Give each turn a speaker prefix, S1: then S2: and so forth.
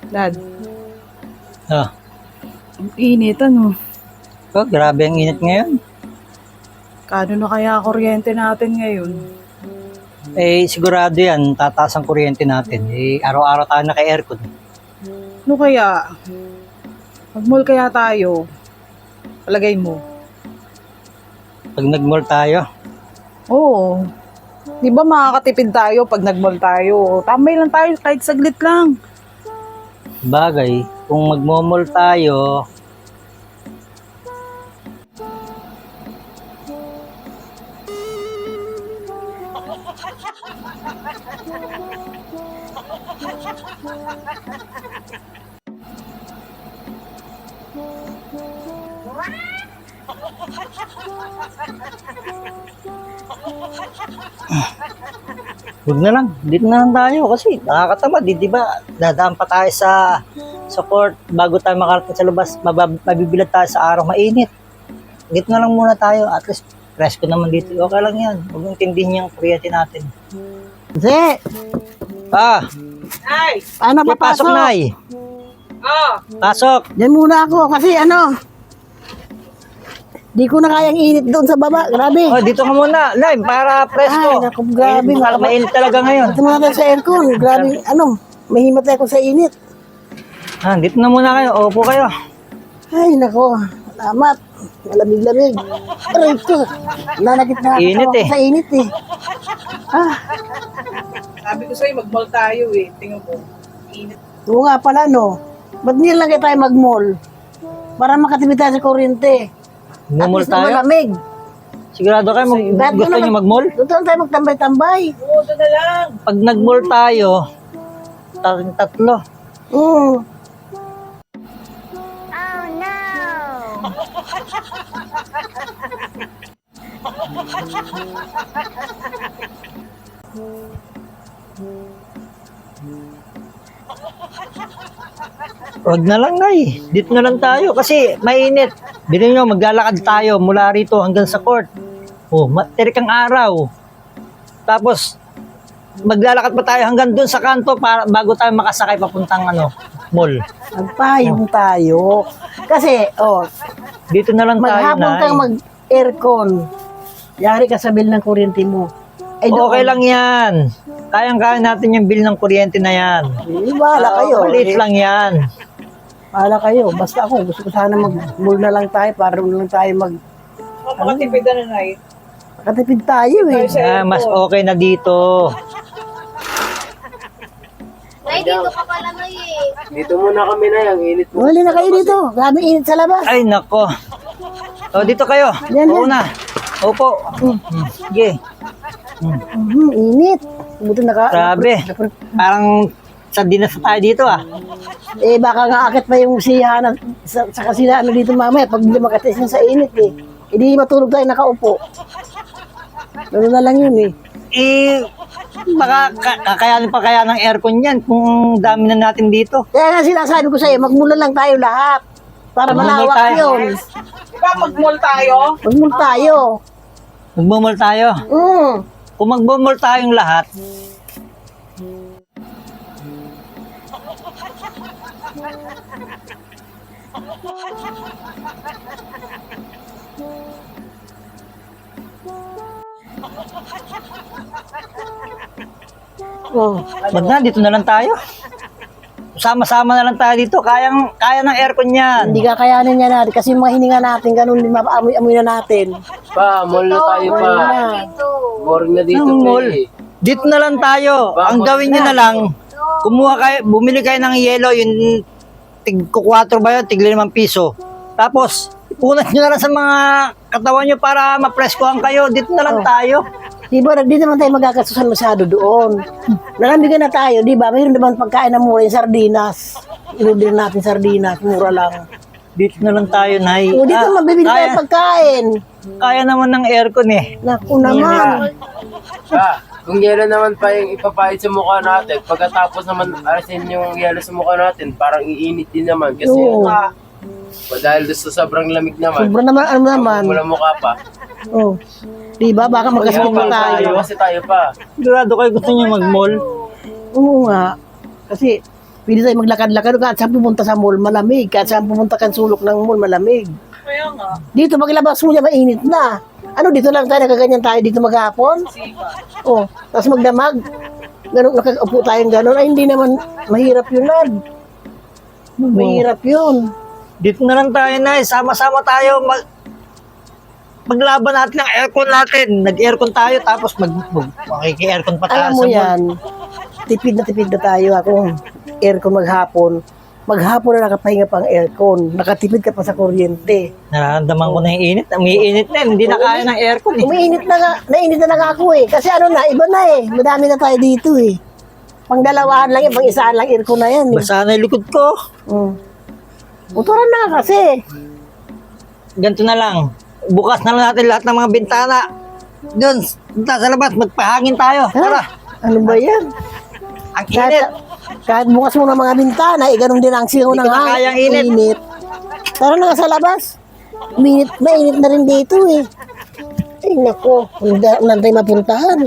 S1: Dad,
S2: Ah,
S1: ang init ano?
S2: oh, grabe ang init ngayon.
S1: Kano na kaya kuryente natin ngayon?
S2: Eh, sigurado yan, tataas ang kuryente natin. Eh, araw-araw tayo naka-aircon.
S1: Ano kaya? Mag-mall kaya tayo? Palagay mo?
S2: Pag nag-mall tayo,
S1: Oo. Di ba makakatipid tayo pag nag-mall tayo? Tambay lang tayo kahit saglit lang.
S2: bagay, kung magmo-mall tayo, huwag na lang, dito na lang tayo kasi nakakatamad, di ba? Dadaan pa tayo sa court bago tayo makarating sa labas, mabibilad tayo sa araw, mainit. Dito na lang muna tayo, at least presko naman dito. Okay lang yan, huwag mong intindihin yung kuryente natin.
S3: Kasi,
S2: Ah,
S1: Ay!
S3: paano
S2: sige, pasok
S3: papasok?
S2: na eh.
S1: Oh!
S2: Pasok.
S3: Diyan muna ako kasi di ko na kayang init doon sa baba. Grabe.
S2: Oh, dito ka muna, Lime, para
S3: Ay,
S2: presko.
S3: naku, grabe.
S2: Mainit talaga ngayon.
S3: Ito muna tayo sa aircon. Grabe, mahimatay ako sa init.
S2: Ah, dito na muna kayo, opo kayo.
S3: Ay, nako. Salamat. Malamig-lamig. Aray ko. Nanakit na
S2: Init
S3: ako
S2: eh.
S3: sa init eh. Ah,
S1: Sabi ko sa'yo, mag-mall tayo eh. Tingnan mo. Init.
S3: oo nga pala, no. Ba't nilagay tayo mag-mall? Para makatipid tayo sa kuryente. At
S2: Mumul
S3: least na
S2: tayo.
S3: malamig.
S2: Sigurado kayo,
S3: Dahil
S2: gusto
S3: doon
S2: niyo
S3: na-
S2: mag-mall?
S3: Doon lang tayo magtambay-tambay.
S1: Oo, doon na lang.
S2: Pag nag-mall tayo, tatlo.
S3: Mm.
S2: Wag na lang, Nay. Dito na lang tayo kasi mainit. Bili nyo, maglalakad tayo mula rito hanggang sa court. Oh, tirik ang araw. Tapos, maglalakad pa tayo hanggang dun sa kanto para bago tayo makasakay papuntang mall.
S3: Magpayong tayo. Kasi,
S2: Dito na lang tayo,
S3: maghapon
S2: Nay.
S3: kang mag-aircon. Yari ka sa bill ng kuryente mo. Ay,
S2: Okay lang yan. Kayang-kaya natin yung bill ng kuryente na yan.
S3: Bahala kayo.
S2: Maliit lang yan.
S3: Bahala kayo. Basta ako, gusto ko sana mag-mall na lang tayo para doon lang tayo
S1: Makakatipid na na eh.
S3: makatipid tayo eh.
S2: Mas okay na dito.
S4: Nay, dito ka pala na eh.
S5: Dito muna kami na yung init mo.
S3: Huli na kayo dito. Grabe init sa labas.
S2: Ay, nako. O, dito kayo.
S3: Yan,
S2: Oo
S3: yan.
S2: na. Opo. Sige.
S3: Init. Buti
S2: Grabe. Parang sardinas na tayo dito ah.
S3: Eh, baka nga akit pa yung siyahan sa kasilaan dito mamaya pag hindi makatis sa init eh. Hindi matulog tayo nakaupo. Gano'n na lang yun eh.
S2: Eh, baka kakayanin pa kaya ng aircon yan kung dami na natin dito.
S3: Kaya nga sinasabi ko sa'yo, magmula lang tayo lahat. Para
S2: Magmumul
S3: malawak
S2: tayo.
S3: yun.
S1: Di ba mag-mall tayo?
S3: Magmul tayo.
S2: Magbumol tayo. Kung magbumol tayong lahat, wag na, dito na lang tayo. Sama-sama na lang tayo dito. Kaya ng aircon yan.
S3: Hindi kakayanin niya natin kasi yung mga hininga natin, ganun din mapaamoy-amoy na natin.
S5: Pa, mall na tayo pa.
S4: Dito.
S5: Boring na dito
S2: Ng
S5: pa
S2: mall.
S5: eh.
S2: Dito na lang tayo. Ang gawin nyo na lang, bumili kayo ng yelo, yung tig 4 ba yun, tig 5 piso. Tapos, ipunat nyo na lang sa mga katawan nyo para mapreskohan kayo. Dito na lang tayo.
S3: Di ba, di naman tayo magkakasusan masyado doon. Nakambigan na tayo, di ba? Mayroon naman pagkain na mura yung sardinas. Inudir natin sardinas, mura lang.
S2: Dito na lang tayo, Nay.
S3: O, dito mabibili tayo pagkain.
S2: Kaya naman ng aircon eh.
S3: Naku naman.
S5: Pa, kung yelo naman pa yung ipapahid sa mukha natin, pagkatapos naman asin yung yelo sa mukha natin, parang iinit din naman. Kasi
S3: Oo.
S5: dahil doon sa sobrang lamig naman,
S3: Sobrang naman, ano naman.
S5: mula mukha pa.
S3: Oh. Di ba? Baka magkasakit pa tayo.
S5: Kasi tayo pa.
S2: Sigurado kayo gusto nyo mag-mall.
S3: Oo nga. Kasi pwede tayo maglakad-lakad kahit saan pumunta sa mall, malamig. Kahit saan pumunta kang sulok ng mall, malamig.
S1: Kaya nga.
S3: Dito maglabas mo niya, mainit na. Ano, dito lang tayo, nakaganyan tayo dito maghapon? Oh, tapos magdamag. Ganun, nakaupo tayong ganun. Ay, hindi naman, mahirap yun, Nad. Mahirap yun.
S2: Dito na lang tayo, Nay. Sama-sama tayo. Maglaban natin ang aircon natin. Nag-aircon tayo, tapos makiki-aircon pa tayo
S3: Alam mo
S2: sa mall.
S3: yan, tipid na tayo. Ako, aircon maghapon. Maghapon na nakapahinga pang aircon. Nakatipid ka pa sa kuryente.
S2: Nararamdaman ko na yung init. Umiinit na, hindi na kaya ng aircon eh.
S3: Umiinit na nga, nainit na nga ako eh. Kasi ano na, iba na eh. Madami na tayo dito eh. Pang dalawahan lang yan, pang isaan lang aircon na yan eh.
S2: Basa na yung likod ko.
S3: Motoran na kasi.
S2: Ganito na lang. Bukas na lang natin lahat ng mga bintana. Doon, sa labas, magpahangin tayo. Tara.
S3: Ano ba yan?
S2: Ang init.
S3: Kahit bukas mo ng mga bintana, ganun din ang singaw
S2: Hindi
S3: ng
S2: ko na kayang init.
S3: init. Tara na nga sa labas. Mainit na rin dito eh. Ay nako, wala tayo mapuntahan.